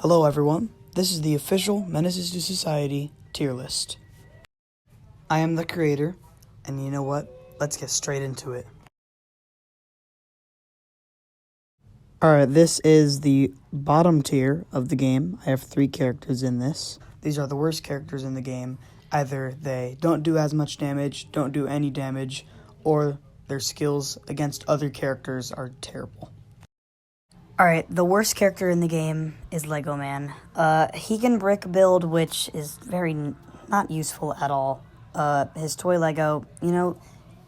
Hello everyone, this is the official Menaces to Society tier list. I am the creator, and you know what? Let's get straight into it. Alright, this is the bottom tier of the game. I have 3 characters in this. These are the worst characters in the game. Either they don't do as much damage, don't do any damage, or their skills against other characters are terrible. Alright, the worst character in the game is Lego Man. He can brick build, which is not useful at all. His toy Lego,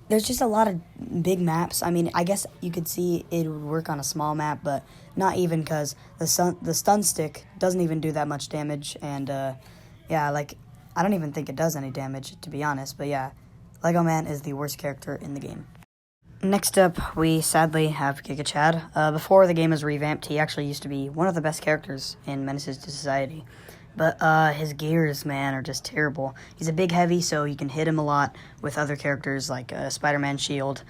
there's just a lot of big maps. I mean, I guess you could see it would work on a small map, but not even because the stun stick doesn't even do that much damage. And, I don't even think it does any damage, to be honest. But yeah, Lego Man is the worst character in the game. Next up, we sadly have Giga Chad. Before the game was revamped, he actually used to be one of the best characters in Menaces to Society. But his gears, man, are just terrible. He's a big heavy, so you can hit him a lot with other characters like Spider-Man shield,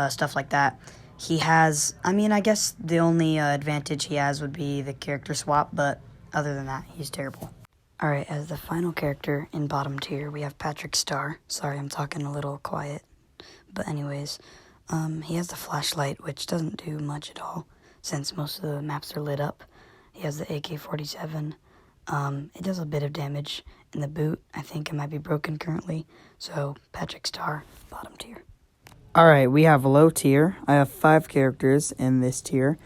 stuff like that. He has, I guess the only advantage he has would be the character swap, but other than that, he's terrible. Alright, as the final character in bottom tier, we have Patrick Star. Sorry, I'm talking a little quiet. But anyways, he has the flashlight, which doesn't do much at all, since most of the maps are lit up. He has the AK-47. It does a bit of damage in the boot. I think it might be broken currently. So, Patrick Star, bottom tier. Alright, we have low tier. I have 5 characters in this tier.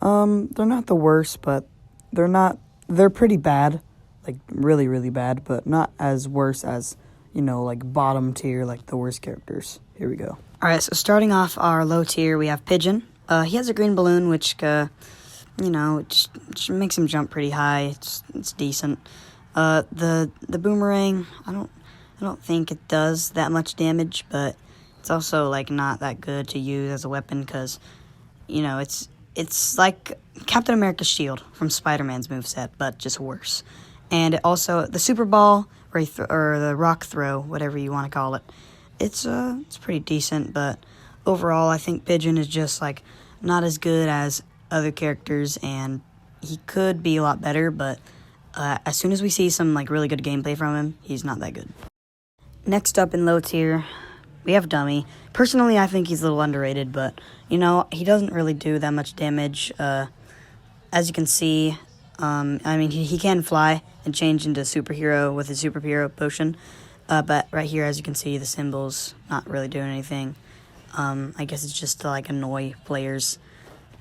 They're not the worst, but they're pretty bad. Like, really, really bad, but not as worse as, like bottom tier, like the worst characters. Here we go. Alright, so starting off our low tier, we have Pigeon. He has a green balloon, which, just makes him jump pretty high. It's decent. The boomerang, I don't think it does that much damage, but it's also, not that good to use as a weapon, because, it's like Captain America's shield from Spider-Man's moveset, but just worse. And also, the super ball, or the rock throw, whatever you want to call it, it's pretty decent, but overall, I think Pigeon is just, not as good as other characters, and he could be a lot better, but as soon as we see some, really good gameplay from him, he's not that good. Next up in low tier, we have Dummy. Personally, I think he's a little underrated, but, he doesn't really do that much damage. As you can see, he can fly and change into superhero with his superhero potion. But right here, as you can see, the symbol's not really doing anything. I guess it's just to, annoy players.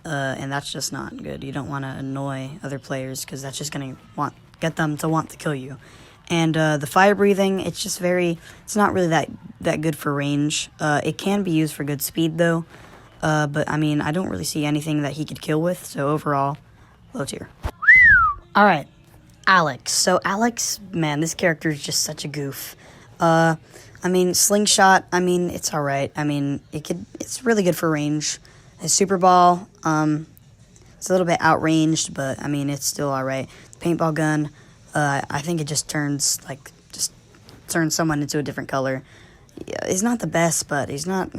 And that's just not good. You don't want to annoy other players, because that's just going to get them to want to kill you. And the fire breathing, it's not really that good for range. It can be used for good speed, though. But, I don't really see anything that he could kill with. So overall, low tier. Alright, Alex. So Alex, man, this character is just such a goof. Slingshot, it's alright. It's really good for range. His super ball, it's a little bit outranged, but, it's still alright. Paintball gun, I think it just turns someone into a different color. He's not the best, but he's not,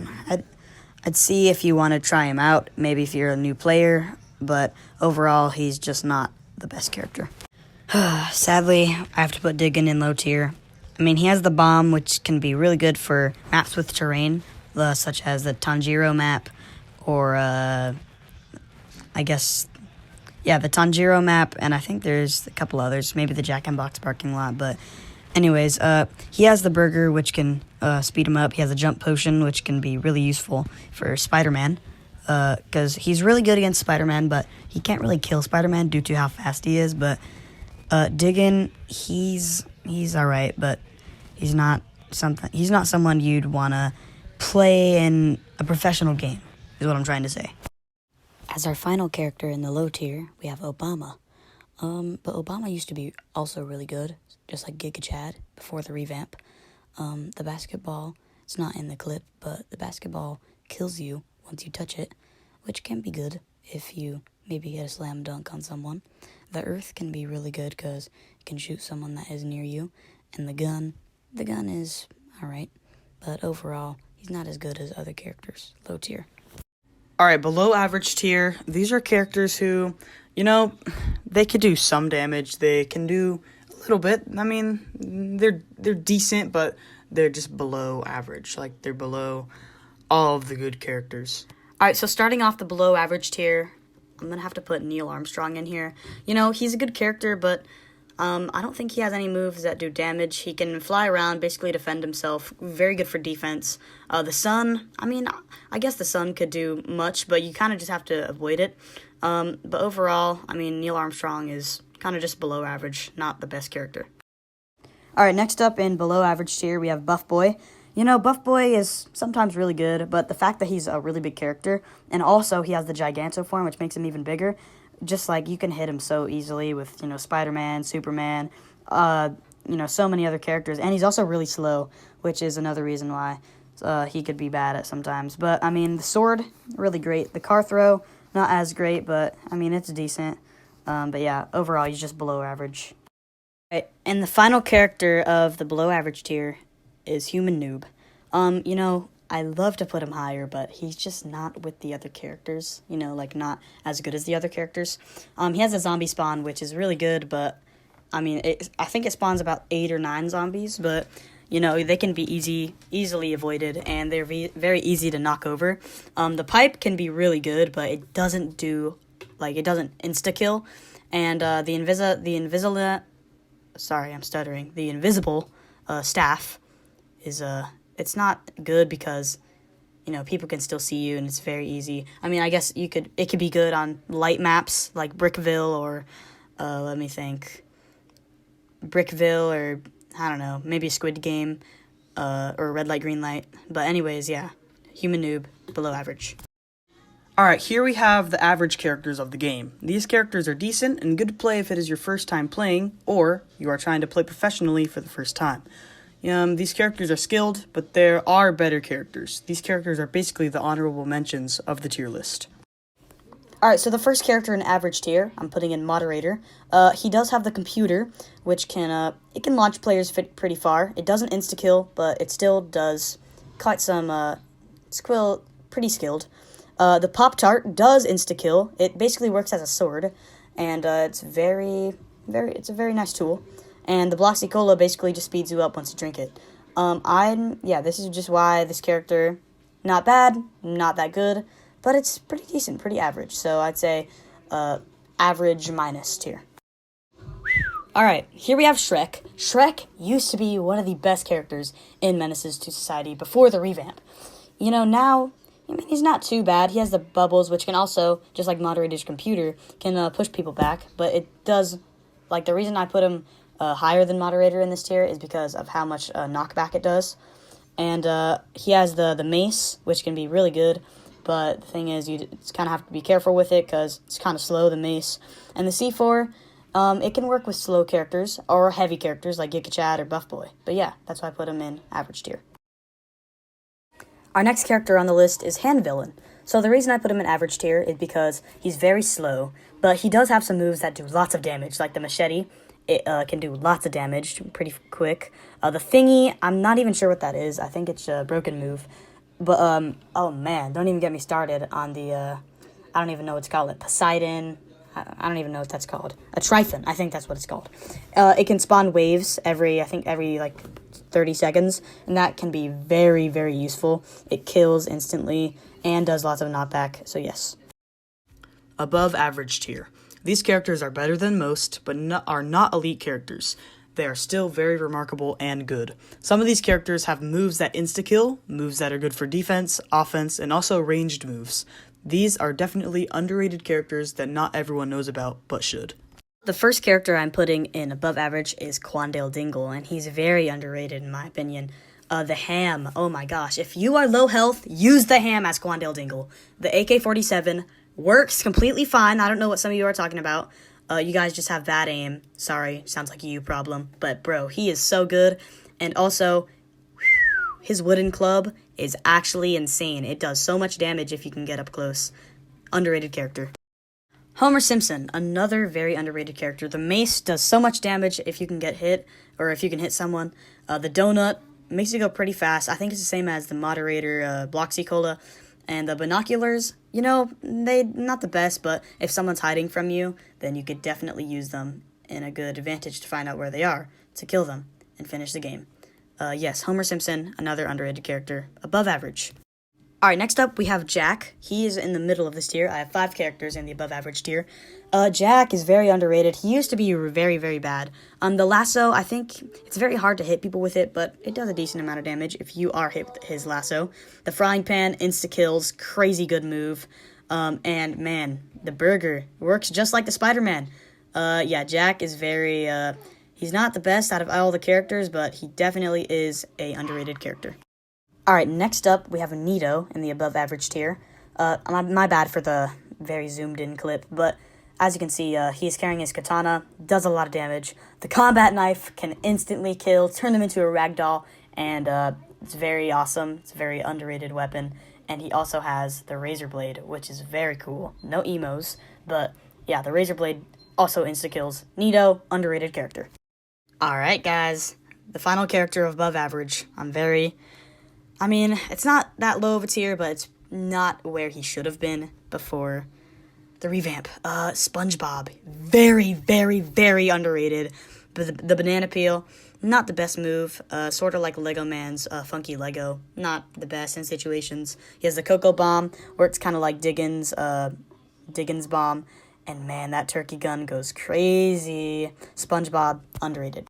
I'd see if you want to try him out, maybe if you're a new player, but overall, he's just not the best character. Sadly, I have to put Diggin in low tier. He has the bomb, which can be really good for maps with terrain, such as the Tanjiro map, or, the Tanjiro map, and I think there's a couple others, maybe the Jack and Box parking lot, but anyways, he has the burger, which can speed him up. He has a jump potion, which can be really useful for Spider-Man, because he's really good against Spider-Man, but he can't really kill Spider-Man due to how fast he is, but Diggin, he's alright, but he's not someone you'd want to play in a professional game, is what I'm trying to say. As our final character in the low tier, we have Obama. But Obama used to be also really good, just like Giga Chad before the revamp. The basketball, it's not in the clip, but the basketball kills you once you touch it, which can be good if you maybe get a slam dunk on someone. The earth can be really good because you can shoot someone that is near you. And the gun is alright, but overall, he's not as good as other characters. Low tier. Alright, below average tier, these are characters who, they could do some damage. They can do a little bit. I mean, they're decent, but they're just below average. Like, they're below all of the good characters. Alright, so starting off the below average tier, I'm going to have to put Neil Armstrong in here. He's a good character, but I don't think he has any moves that do damage. He can fly around, basically defend himself. Very good for defense. The sun, I guess the sun could do much, but you kind of just have to avoid it. But overall, Neil Armstrong is kind of just below average, not the best character. Alright, next up in below average tier, we have Buff Boy. Buff Boy is sometimes really good, but the fact that he's a really big character, and also he has the Giganto form, which makes him even bigger, just like you can hit him so easily with, Spider-Man, Superman, so many other characters. And he's also really slow, which is another reason why he could be bad at sometimes. But, the sword, really great. The car throw, not as great, but, it's decent. But yeah, overall, he's just below average. Right, and the final character of the below average tier is Human Noob. I love to put him higher, but he's just not with the other characters, not as good as the other characters. He has a zombie spawn, which is really good, but, I think it spawns about 8 or 9 zombies, but, they can be easily avoided, and they're very easy to knock over. The pipe can be really good, but it doesn't insta-kill, and the invisible staff is, it's not good because, people can still see you and it's very easy. I guess it could be good on light maps like Brickville or, Brickville or, I don't know, maybe Squid Game, or Red Light, Green Light. But anyways, yeah, Human Noob, below average. Alright, here we have the average characters of the game. These characters are decent and good to play if it is your first time playing, or you are trying to play professionally for the first time. These characters are skilled, but there are better characters. These characters are basically the honorable mentions of the tier list. Alright, so the first character in average tier, I'm putting in Moderator. He does have the computer, which can launch players pretty far. It doesn't insta-kill, but it still does quite some, it's pretty skilled. The Pop-Tart does insta-kill. It basically works as a sword, and it's a very nice tool. And the Bloxy Cola basically just speeds you up once you drink it. This is just why this character, not bad, not that good, but it's pretty decent, pretty average. So I'd say average minus tier. Alright, here we have Shrek. Shrek used to be one of the best characters in Menaces to Society before the revamp. Now, he's not too bad. He has the bubbles, which can also, just like Moderator's computer, can push people back. But it does, the reason I put him higher than Moderator in this tier is because of how much knockback it does. And he has the mace, which can be really good, but the thing is, you kind of have to be careful with it because it's kind of slow, the mace. And the C4, it can work with slow characters or heavy characters like Giga Chad or Buff Boy. But yeah, that's why I put him in average tier. Our next character on the list is Hand Villain. So the reason I put him in average tier is because he's very slow, but he does have some moves that do lots of damage, like the machete. It can do lots of damage pretty quick. The thingy, I'm not even sure what that is. I think it's a broken move. But, oh man, don't even get me started on the, I don't even know what it's called. Poseidon. I don't even know what that's called. A Trifon, I think that's what it's called. It can spawn waves every 30 seconds, and that can be very, very useful. It kills instantly and does lots of knockback, so yes. Above average tier. These characters are better than most, but are not elite characters. They are still very remarkable and good. Some of these characters have moves that insta-kill, moves that are good for defense, offense, and also ranged moves. These are definitely underrated characters that not everyone knows about, but should. The first character I'm putting in above average is Quandale Dingle, and he's very underrated in my opinion. The ham, oh my gosh. If you are low health, use the ham as Quandale Dingle. The AK-47 works completely fine. I don't know what some of you are talking about. You guys just have bad aim. Sorry, sounds like a you problem. But bro, he is so good. And also, his wooden club is actually insane. It does so much damage if you can get up close. Underrated character. Homer Simpson, another very underrated character. The mace does so much damage if you can get hit, or if you can hit someone. The donut makes you go pretty fast. I think it's the same as the Moderator Bloxy Cola. And the binoculars, you know, they not the best, but if someone's hiding from you, then you could definitely use them in a good advantage to find out where they are, to kill them, and finish the game. Yes, Homer Simpson, another underrated character, above average. Alright, next up we have Jack. He is in the middle of this tier. I have 5 characters in the above average tier. Jack is very underrated. He used to be very, very bad. The lasso, I think it's very hard to hit people with it, but it does a decent amount of damage if you are hit with his lasso. The frying pan, insta-kills, crazy good move. And man, the burger works just like the Spider-Man. Yeah, Jack is very, he's not the best out of all the characters, but he definitely is a underrated character. Alright, next up, we have Nito in the above-average tier. My bad for the very zoomed-in clip, but as you can see, he's carrying his katana, does a lot of damage. The combat knife can instantly kill, turn them into a ragdoll, and it's very awesome. It's a very underrated weapon. And he also has the razor blade, which is very cool. No emos, but yeah, the razor blade also insta-kills. Nito, underrated character. Alright, guys, the final character of above average. It's not that low of a tier, but it's not where he should have been before the revamp. SpongeBob. Very, very, very underrated. The banana peel, not the best move. Sort of like Lego Man's funky Lego. Not the best in situations. He has the Cocoa Bomb, where it's kind of like Diggins' bomb. And man, that turkey gun goes crazy. SpongeBob, underrated.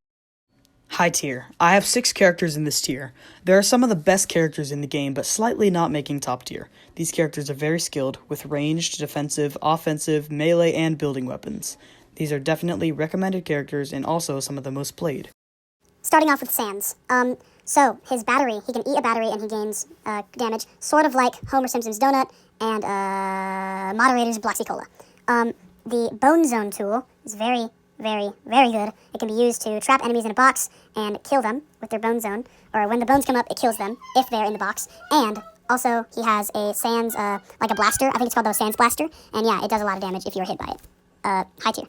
High tier. I have 6 characters in this tier. There are some of the best characters in the game, but slightly not making top tier. These characters are very skilled, with ranged, defensive, offensive, melee, and building weapons. These are definitely recommended characters and also some of the most played. Starting off with Sans. So his battery, he can eat a battery and he gains damage, sort of like Homer Simpson's donut and Moderator's Bloxy Cola. The Bone Zone tool is very, very, very good. It can be used to trap enemies in a box and kill them with their Bone Zone, or when the bones come up, it kills them if they're in the box. And also, he has a Sans, like a blaster. I think it's called the Sans Blaster, and yeah, it does a lot of damage if you're hit by it. High tier.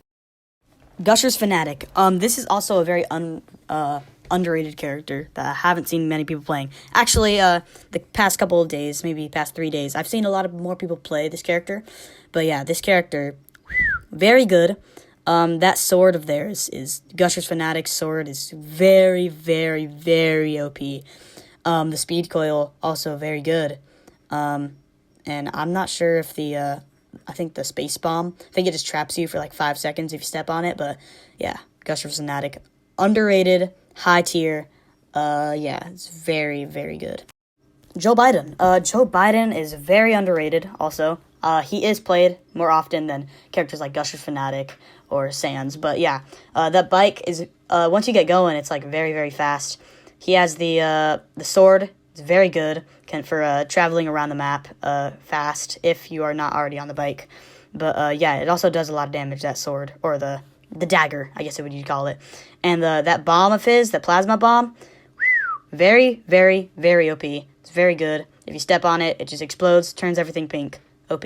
Gusher's Fanatic. This is also a very underrated character that I haven't seen many people playing. Actually, the past couple of days, maybe past 3 days, I've seen a lot of more people play this character. But yeah, this character, very good. That sword of theirs is Gusher's Fanatic's sword is very, very, very OP. The speed coil also very good. And I'm not sure if I think the space bomb, I think it just traps you for like 5 seconds if you step on it. But yeah, Gusher's Fanatic, underrated, high tier. Yeah, it's very, very good. Joe Biden. Joe Biden is very underrated also. He is played more often than characters like Gusher's Fanatic or Sans. But yeah, that bike is, once you get going, it's like very, very fast. He has the sword. It's very good for traveling around the map fast if you are not already on the bike. But yeah, it also does a lot of damage, that sword, or the dagger, I guess you'd call it. And that bomb of his, the plasma bomb, very, very, very OP. It's very good. If you step on it, it just explodes, turns everything pink. OP.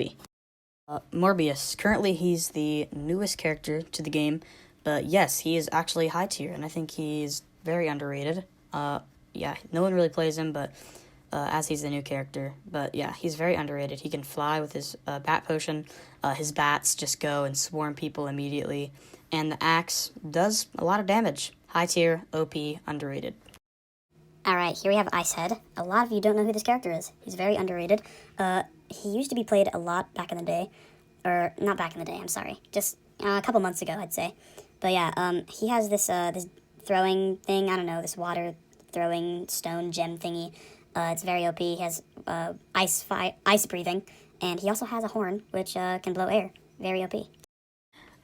Morbius. Currently, he's the newest character to the game, but yes, he is actually high tier, and I think he's very underrated. Yeah, no one really plays him, but as he's the new character. But yeah, he's very underrated. He can fly with his bat potion. His bats just go and swarm people immediately, and the axe does a lot of damage. High tier, OP, underrated. Alright, here we have Icehead. A lot of you don't know who this character is. He's very underrated. He used to be played a lot back in the day. Or, not back in the day, I'm sorry. Just a couple months ago, I'd say. But yeah, he has this throwing thing, I don't know, this water throwing stone gem thingy. It's very OP. He has ice breathing. And he also has a horn, which can blow air. Very OP.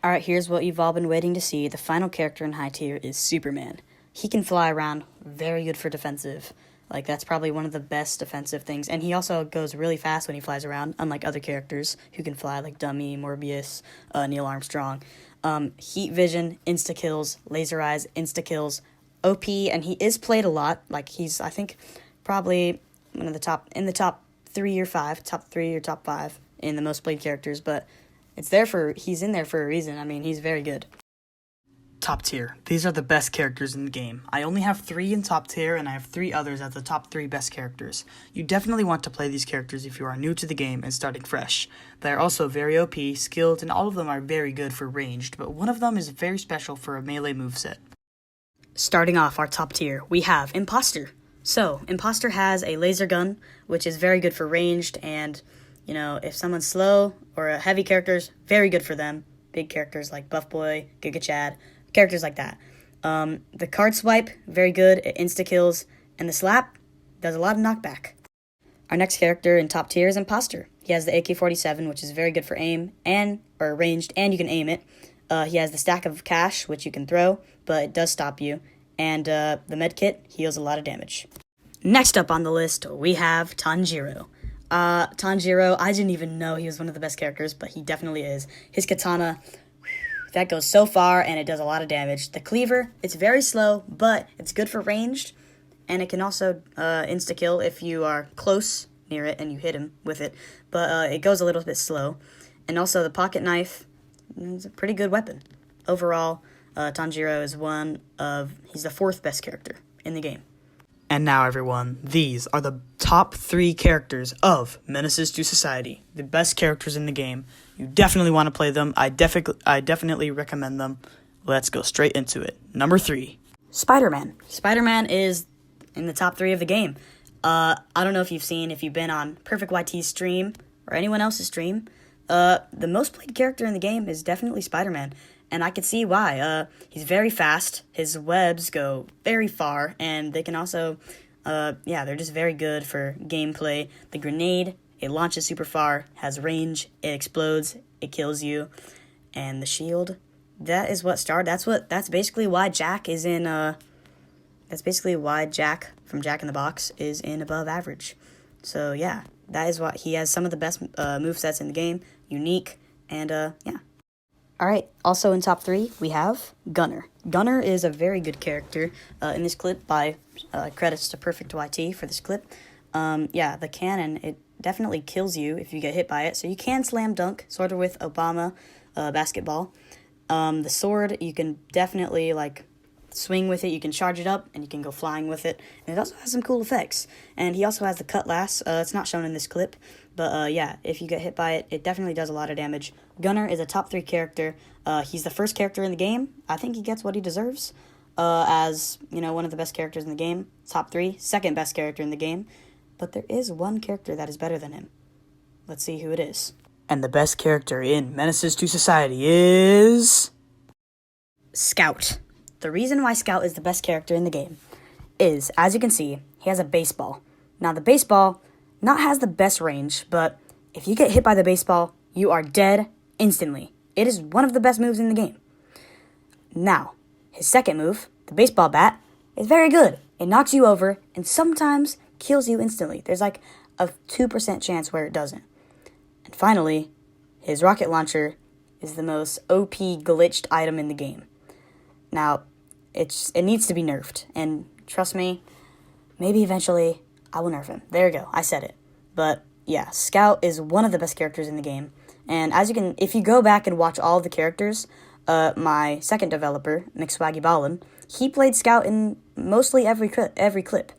Alright, here's what you've all been waiting to see. The final character in high tier is Superman. He can fly around, very good for defensive. Like, that's probably one of the best defensive things. And he also goes really fast when he flies around, unlike other characters who can fly, like Dummy, Morbius, Neil Armstrong. Heat vision, insta-kills, laser eyes, insta-kills, OP, and he is played a lot. Like, he's, I think, probably one of the top 3 or 5, top 3 or top 5 in the most played characters, but he's in there for a reason. I mean, he's very good. top tier. These are the best characters in the game. I only have 3 in top tier, and I have 3 others as the top 3 best characters. You definitely want to play these characters if you are new to the game and starting fresh. They are also very OP, skilled, and all of them are very good for ranged, but one of them is very special for a melee moveset. Starting off our top tier, we have Imposter. So, Imposter has a laser gun, which is very good for ranged, and, if someone's slow or a heavy characters, very good for them. Big characters like Buff Boy, Giga Chad, characters like that. The card swipe, very good, it insta-kills, and the slap does a lot of knockback. Our next character in top tier is Imposter. He has the AK-47, which is very good for aim, or ranged, and you can aim it. He has the stack of cash, which you can throw, but it does stop you. And the med kit heals a lot of damage. Next up on the list, we have Tanjiro. Tanjiro, I didn't even know he was one of the best characters, but he definitely is. His katana, that goes so far, and it does a lot of damage. The cleaver, it's very slow, but it's good for ranged, and it can also insta-kill if you are close near it and you hit him with it, but it goes a little bit slow. And also the pocket knife, it's a pretty good weapon. Overall, Tanjiro is he's the 4th best character in the game. And now, everyone, these are the top 3 characters of Menaces to Society. The best characters in the game. You definitely want to play them. I definitely recommend them. Let's go straight into it. Number 3. Spider-Man. Spider-Man is in the top 3 of the game. I don't know if you've been on Perfect YT's stream or anyone else's stream. The most played character in the game is definitely Spider-Man. And I could see why. He's very fast, his webs go very far, and they can also, they're just very good for gameplay. The grenade, it launches super far, has range, it explodes, it kills you. And the shield, that's basically why Jack is in, that's basically why Jack from Jack in the Box is in above average. So yeah, that is why he has some of the best movesets in the game, unique, and yeah. Alright, also in top 3, we have Gunner. Gunner is a very good character in this clip by credits to Perfect YT for this clip. The cannon, it definitely kills you if you get hit by it, so you can slam dunk, sort of with Obama basketball. The sword, you can definitely, swing with it, you can charge it up, and you can go flying with it, and it also has some cool effects. And he also has the cutlass, it's not shown in this clip, but if you get hit by it, it definitely does a lot of damage. Gunner is a top 3 character. He's the first character in the game. I think he gets what he deserves as, one of the best characters in the game. Top 3, second best character in the game. But there is one character that is better than him. Let's see who it is. And the best character in Menaces to Society is... Scout. The reason why Scout is the best character in the game is, as you can see, he has a baseball. Now, the baseball not has the best range, but if you get hit by the baseball, you are dead instantly. It is one of the best moves in the game. Now, his second move, the baseball bat, is very good. It knocks you over and sometimes kills you instantly. There's a 2% chance where it doesn't. And finally, his rocket launcher is the most OP glitched item in the game. Now, it needs to be nerfed, and trust me, maybe eventually I will nerf him. There you go, I said it. But yeah, Scout is one of the best characters in the game, and if you go back and watch all of the characters, my second developer, McSwaggy Ballin, he played Scout in mostly every clip.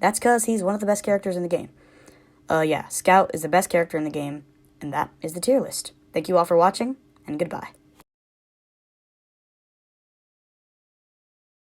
That's because he's one of the best characters in the game. Scout is the best character in the game, and that is the tier list. Thank you all for watching, and goodbye.